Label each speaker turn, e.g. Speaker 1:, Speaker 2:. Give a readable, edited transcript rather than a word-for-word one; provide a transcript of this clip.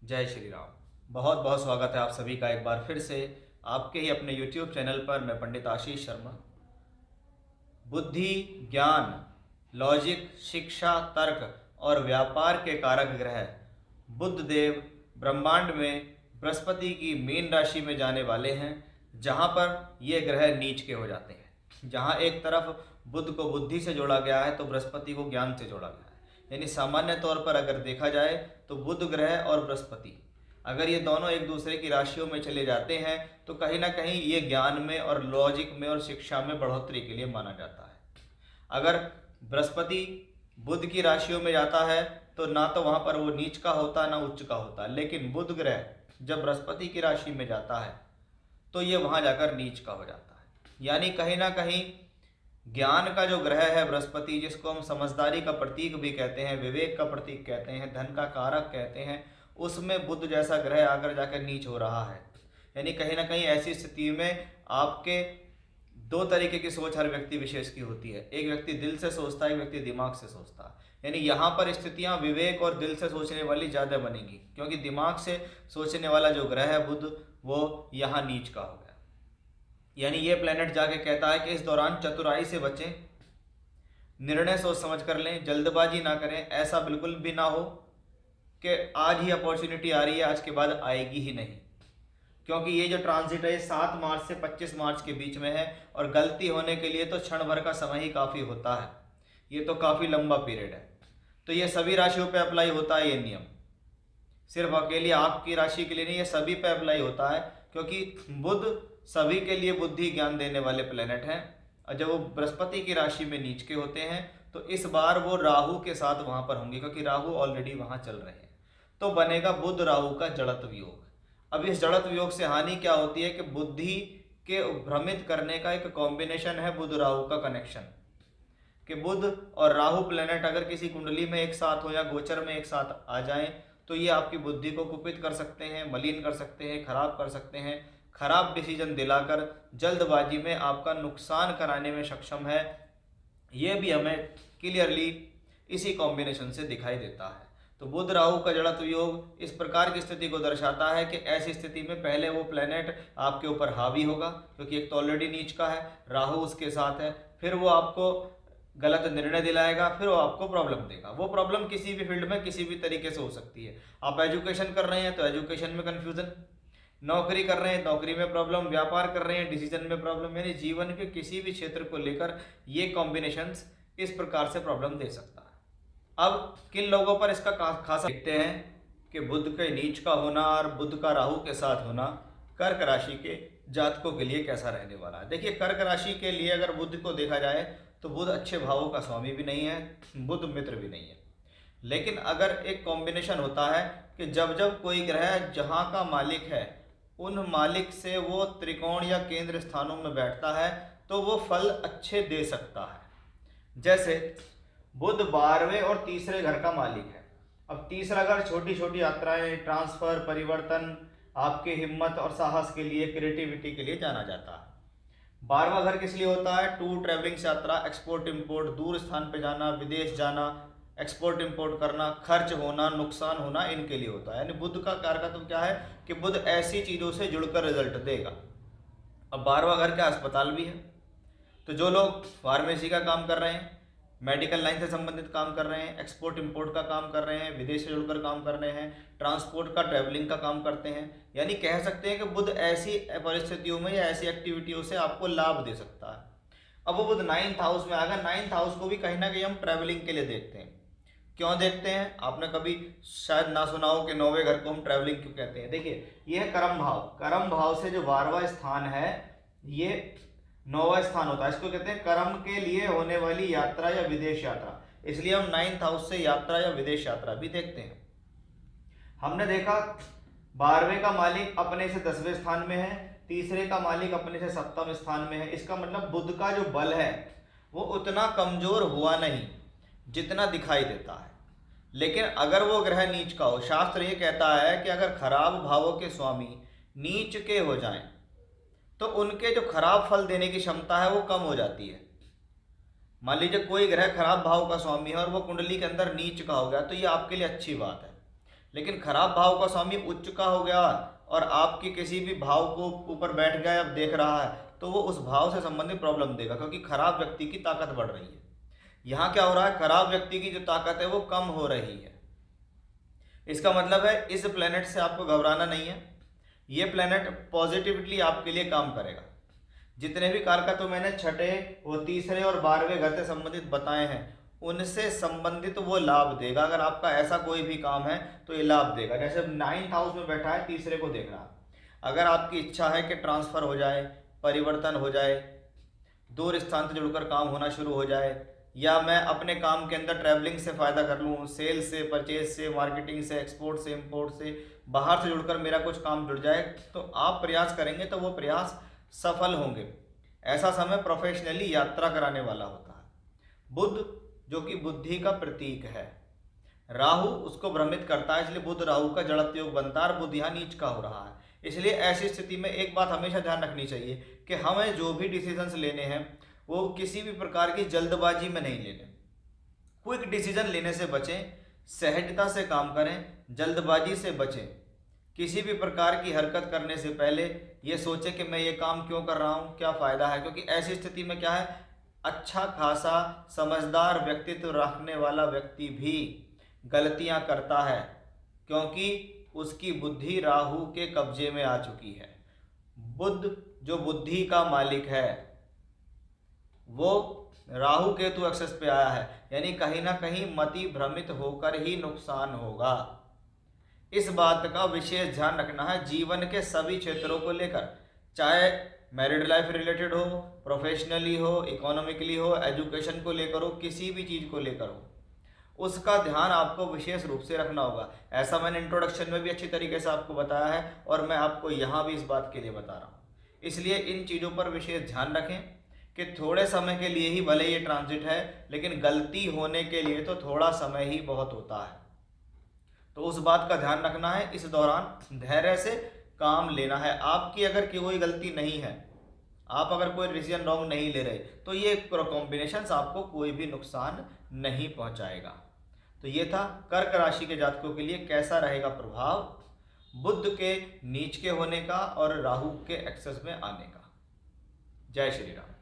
Speaker 1: जय श्री राम। बहुत बहुत स्वागत है आप सभी का एक बार फिर से आपके ही अपने YouTube चैनल पर। मैं पंडित आशीष शर्मा। बुद्धि, ज्ञान, लॉजिक, शिक्षा, तर्क और व्यापार के कारक ग्रह बुध देव ब्रह्मांड में बृहस्पति की मीन राशि में जाने वाले हैं, जहां पर ये ग्रह नीच के हो जाते हैं। जहां एक तरफ बुध को बुद्धि से जोड़ा गया है तो बृहस्पति को ज्ञान से जोड़ा गया है। यानी सामान्य तौर पर अगर देखा जाए तो बुध ग्रह और बृहस्पति अगर ये दोनों एक दूसरे की राशियों में चले जाते हैं तो कहीं ना कहीं ये ज्ञान में और लॉजिक में और शिक्षा में बढ़ोतरी के लिए माना जाता है। अगर बृहस्पति बुध की राशियों में जाता है तो ना तो वहाँ पर वो नीच का होता ना उच्च का होता, लेकिन बुध ग्रह जब बृहस्पति की राशि में जाता है तो ये वहाँ जाकर नीच का हो जाता है। यानी कहीं ना कहीं ज्ञान का जो ग्रह है बृहस्पति, जिसको हम समझदारी का प्रतीक भी कहते हैं, विवेक का प्रतीक कहते हैं, धन का कारक कहते हैं, उसमें बुध जैसा ग्रह आकर जाकर नीच हो रहा है। यानी कहीं ना कहीं ऐसी स्थिति में आपके दो तरीके की सोच हर व्यक्ति विशेष की होती है। एक व्यक्ति दिल से सोचता है, एक व्यक्ति दिमाग से सोचता है। यानी यहाँ पर स्थितियाँ विवेक और दिल से सोचने वाली ज़्यादा बनेगी, क्योंकि दिमाग से सोचने वाला जो ग्रह है बुध, वो यहाँ नीच का हो गया। यानी ये प्लेनेट जाके कहता है कि इस दौरान चतुराई से बचें, निर्णय सोच समझ कर लें, जल्दबाजी ना करें। ऐसा बिल्कुल भी ना हो कि आज ही अपॉर्चुनिटी आ रही है, आज के बाद आएगी ही नहीं, क्योंकि ये जो ट्रांजिट है 7 मार्च से 25 मार्च के बीच में है और गलती होने के लिए तो क्षण भर का समय ही काफ़ी होता है। ये तो काफ़ी लंबा पीरियड है। तो ये सभी राशियों पे अप्लाई होता है ये नियम, सिर्फ अकेली आपकी राशि के लिए नहीं, ये सभी पे अप्लाई होता है, क्योंकि बुध सभी के लिए बुद्धि ज्ञान देने वाले प्लेनेट हैं। और जब वो बृहस्पति की राशि में नीच के होते हैं तो इस बार वो राहु के साथ वहाँ पर होंगे, क्योंकि राहु ऑलरेडी वहाँ चल रहे हैं। तो बनेगा बुध राहु का जड़त्व योग। अब इस जड़त्व योग से हानि क्या होती है कि बुद्धि के भ्रमित करने का एक कॉम्बिनेशन है बुध राहु का कनेक्शन, कि बुध और राहु प्लेनेट अगर किसी कुंडली में एक साथ हो या गोचर में एक साथ आ जाएं तो ये आपकी बुद्धि को कुपित कर सकते हैं, मलिन कर सकते हैं, खराब कर सकते हैं, खराब डिसीजन दिलाकर जल्दबाजी में आपका नुकसान कराने में सक्षम है। ये भी हमें क्लियरली इसी कॉम्बिनेशन से दिखाई देता है। तो बुध राहु का जड़त्व योग इस प्रकार की स्थिति को दर्शाता है कि ऐसी स्थिति में पहले वो प्लेनेट आपके ऊपर हावी होगा, क्योंकि एक तो ऑलरेडी नीच का है, राहु उसके साथ है, फिर वो आपको गलत निर्णय दिलाएगा, फिर वो आपको प्रॉब्लम देगा। वो प्रॉब्लम किसी भी फील्ड में किसी भी तरीके से हो सकती है। आप एजुकेशन कर रहे हैं तो एजुकेशन में कन्फ्यूजन, नौकरी कर रहे हैं नौकरी में प्रॉब्लम, व्यापार कर रहे हैं डिसीजन में प्रॉब्लम। यानी जीवन के किसी भी क्षेत्र को लेकर ये कॉम्बिनेशंस इस प्रकार से प्रॉब्लम दे सकता है। अब किन लोगों पर इसका खासा देखते हैं कि बुध के नीच का होना और बुध का राहु के साथ होना कर्क राशि के जातकों के लिए कैसा रहने वाला है। देखिए, कर्क राशि के लिए अगर बुध को देखा जाए तो बुध अच्छे भावों का स्वामी भी नहीं है, बुध मित्र भी नहीं है। लेकिन अगर एक कॉम्बिनेशन होता है कि जब जब कोई ग्रह जहाँ का मालिक है उन मालिक से वो त्रिकोण या केंद्र स्थानों में बैठता है तो वो फल अच्छे दे सकता है। जैसे बुध 12वें और तीसरे घर का मालिक है। अब तीसरा घर छोटी छोटी यात्राएं, ट्रांसफर, परिवर्तन, आपके हिम्मत और साहस के लिए, क्रिएटिविटी के लिए जाना जाता है। 12वां घर किस लिए होता है? टूर, ट्रैवलिंग, यात्रा, एक्सपोर्ट इम्पोर्ट, दूर स्थान पे जाना, विदेश जाना, एक्सपोर्ट इम्पोर्ट करना, खर्च होना, नुकसान होना, इनके लिए होता है। यानी बुध का कारकत्व क्या है कि बुध ऐसी चीज़ों से जुड़कर रिजल्ट देगा। अब 12वां घर क्या अस्पताल भी है, तो जो लोग फार्मेसी का काम कर रहे हैं, मेडिकल लाइन से संबंधित काम कर रहे हैं, एक्सपोर्ट इंपोर्ट का काम कर रहे हैं, विदेश से जुड़कर काम कर रहे हैं, ट्रांसपोर्ट का, ट्रैवलिंग का काम करते हैं, यानी कह सकते हैं कि बुध ऐसी परिस्थितियों में या ऐसी एक्टिविटियों से आपको लाभ दे सकता है। अब वो बुध 9th हाउस में आएगा। 9th हाउस को भी कहीं ना कहीं हम ट्रैवलिंग के लिए देखते हैं। क्यों देखते हैं? आपने कभी शायद ना सुना हो कि 9वें घर को हम ट्रैवलिंग क्यों कहते हैं। देखिए, ये है कर्म भाव। कर्म भाव से जो 12वां स्थान है ये 9वां स्थान होता है। इसको कहते हैं कर्म के लिए होने वाली यात्रा या विदेश यात्रा। इसलिए हम 9th हाउस से यात्रा या विदेश यात्रा भी देखते हैं। हमने देखा 12वें का मालिक अपने से 10वें स्थान में है, तीसरे का मालिक अपने से 7वें स्थान में है। इसका मतलब बुध का जो बल है वो उतना कमजोर हुआ नहीं जितना दिखाई देता है। लेकिन अगर वो ग्रह नीच का हो, शास्त्र ये कहता है कि अगर खराब भावों के स्वामी नीच के हो जाएं तो उनके जो खराब फल देने की क्षमता है वो कम हो जाती है। मान लीजिए कोई ग्रह खराब भाव का स्वामी है और वो कुंडली के अंदर नीच का हो गया तो ये आपके लिए अच्छी बात है, लेकिन खराब भाव का स्वामी उच्च का हो गया और आपकी किसी भी भाव को ऊपर बैठ गया, अब देख रहा है, तो वो उस भाव से संबंधित प्रॉब्लम देगा, क्योंकि खराब व्यक्ति की ताकत बढ़ रही है। यहाँ क्या हो रहा है, खराब व्यक्ति की जो ताकत है वो कम हो रही है। इसका मतलब है इस प्लेनेट से आपको घबराना नहीं है, ये प्लेनेट पॉजिटिवली आपके लिए काम करेगा। जितने भी कारक तो मैंने छठे वो तीसरे और 12वें घर से संबंधित बताए हैं, उनसे संबंधित वो लाभ देगा। अगर आपका ऐसा कोई भी काम है तो ये लाभ देगा। जैसे 9th हाउस में बैठा है, तीसरे को देख रहा है, अगर आपकी इच्छा है कि ट्रांसफर हो जाए, परिवर्तन हो जाए, दूर स्थान से जुड़कर काम होना शुरू हो जाए, या मैं अपने काम के अंदर ट्रैवलिंग से फ़ायदा कर लूँ, सेल से, परचेज से, मार्केटिंग से, एक्सपोर्ट से, इंपोर्ट से, बाहर से जुड़कर मेरा कुछ काम जुड़ जाए, तो आप प्रयास करेंगे तो वो प्रयास सफल होंगे। ऐसा समय प्रोफेशनली यात्रा कराने वाला होता है। बुध जो कि बुद्धि का प्रतीक है, राहु उसको भ्रमित करता है, इसलिए बुध राहु का जड़त्व योग बनता है और बुध यहाँ नीच का हो रहा है। इसलिए ऐसी स्थिति में एक बात हमेशा ध्यान रखनी चाहिए कि हमें जो भी डिसीजंस लेने हैं वो किसी भी प्रकार की जल्दबाजी में नहीं लेने। क्विक डिसीजन लेने से बचें, सहजता से काम करें, जल्दबाजी से बचें। किसी भी प्रकार की हरकत करने से पहले ये सोचें कि मैं ये काम क्यों कर रहा हूँ, क्या फ़ायदा है, क्योंकि ऐसी स्थिति में क्या है, अच्छा खासा समझदार व्यक्तित्व रखने वाला व्यक्ति भी गलतियाँ करता है, क्योंकि उसकी बुद्धि राहु के कब्जे में आ चुकी है। बुध जो बुद्धि का मालिक है वो राहु केतु एक्सेस पे आया है, यानी कहीं ना कहीं मति भ्रमित होकर ही नुकसान होगा। इस बात का विशेष ध्यान रखना है जीवन के सभी क्षेत्रों को लेकर, चाहे मैरिड लाइफ रिलेटेड हो, प्रोफेशनली हो, इकोनॉमिकली हो, एजुकेशन को लेकर हो, किसी भी चीज़ को लेकर हो, उसका ध्यान आपको विशेष रूप से रखना होगा। ऐसा मैंने इंट्रोडक्शन में भी अच्छी तरीके से आपको बताया है और मैं आपको यहाँ भी इस बात के लिए बता रहा हूँ। इसलिए इन चीज़ों पर विशेष ध्यान रखें कि थोड़े समय के लिए ही भले ये ट्रांजिट है, लेकिन गलती होने के लिए तो थोड़ा समय ही बहुत होता है। तो उस बात का ध्यान रखना है, इस दौरान धैर्य से काम लेना है। आपकी अगर कोई गलती नहीं है, आप अगर कोई डिसीजन रॉन्ग नहीं ले रहे, तो ये कॉम्बिनेशन आपको कोई भी नुकसान नहीं पहुंचाएगा। तो ये था कर्क राशि के जातकों के लिए कैसा रहेगा प्रभाव बुध के नीच के होने का और राहु के एक्सेस में आने का। जय श्री राम।